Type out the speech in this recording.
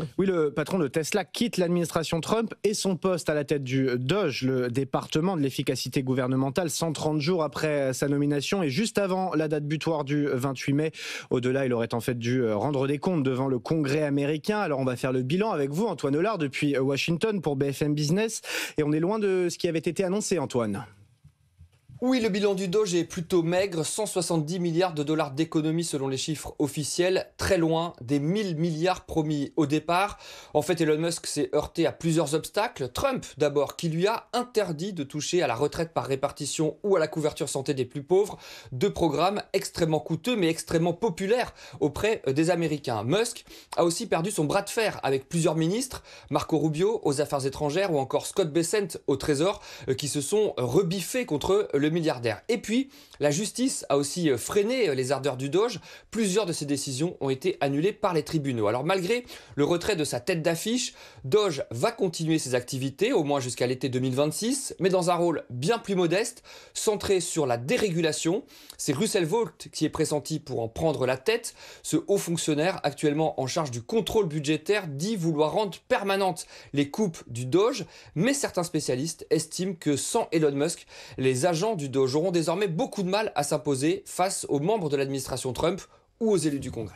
ton. Oui, le patron de Tesla quitte l'administration Trump et son poste à la tête du DOGE, le département de l'efficacité gouvernementale, 130 jours après sa nomination et juste avant la date butoir du 28 mai. Au-delà, il aurait en fait dû rendre des comptes devant le Congrès américain. Alors on va faire le bilan avec vous, Antoine Hollard, depuis Washington pour BFM Business. Et on est loin de ce qui avait été annoncé, Antoine. Oui, le bilan du Doge est plutôt maigre, 170 milliards de dollars d'économies selon les chiffres officiels, très loin des 1000 milliards promis au départ. En fait, Elon Musk s'est heurté à plusieurs obstacles. Trump, d'abord, qui lui a interdit de toucher à la retraite par répartition ou à la couverture santé des plus pauvres, deux programmes extrêmement coûteux mais extrêmement populaires auprès des Américains. Musk a aussi perdu son bras de fer avec plusieurs ministres, Marco Rubio aux Affaires étrangères ou encore Scott Bessent au Trésor, qui se sont rebiffés contre le milliardaire. Et puis, la justice a aussi freiné les ardeurs du Doge. Plusieurs de ses décisions ont été annulées par les tribunaux. Alors malgré le retrait de sa tête d'affiche, Doge va continuer ses activités, au moins jusqu'à l'été 2026, mais dans un rôle bien plus modeste, centré sur la dérégulation. C'est Russell Vought qui est pressenti pour en prendre la tête. Ce haut fonctionnaire, actuellement en charge du contrôle budgétaire, dit vouloir rendre permanentes les coupes du Doge, mais certains spécialistes estiment que sans Elon Musk, les agents du Doge auront désormais beaucoup de mal à s'imposer face aux membres de l'administration Trump ou aux élus du Congrès.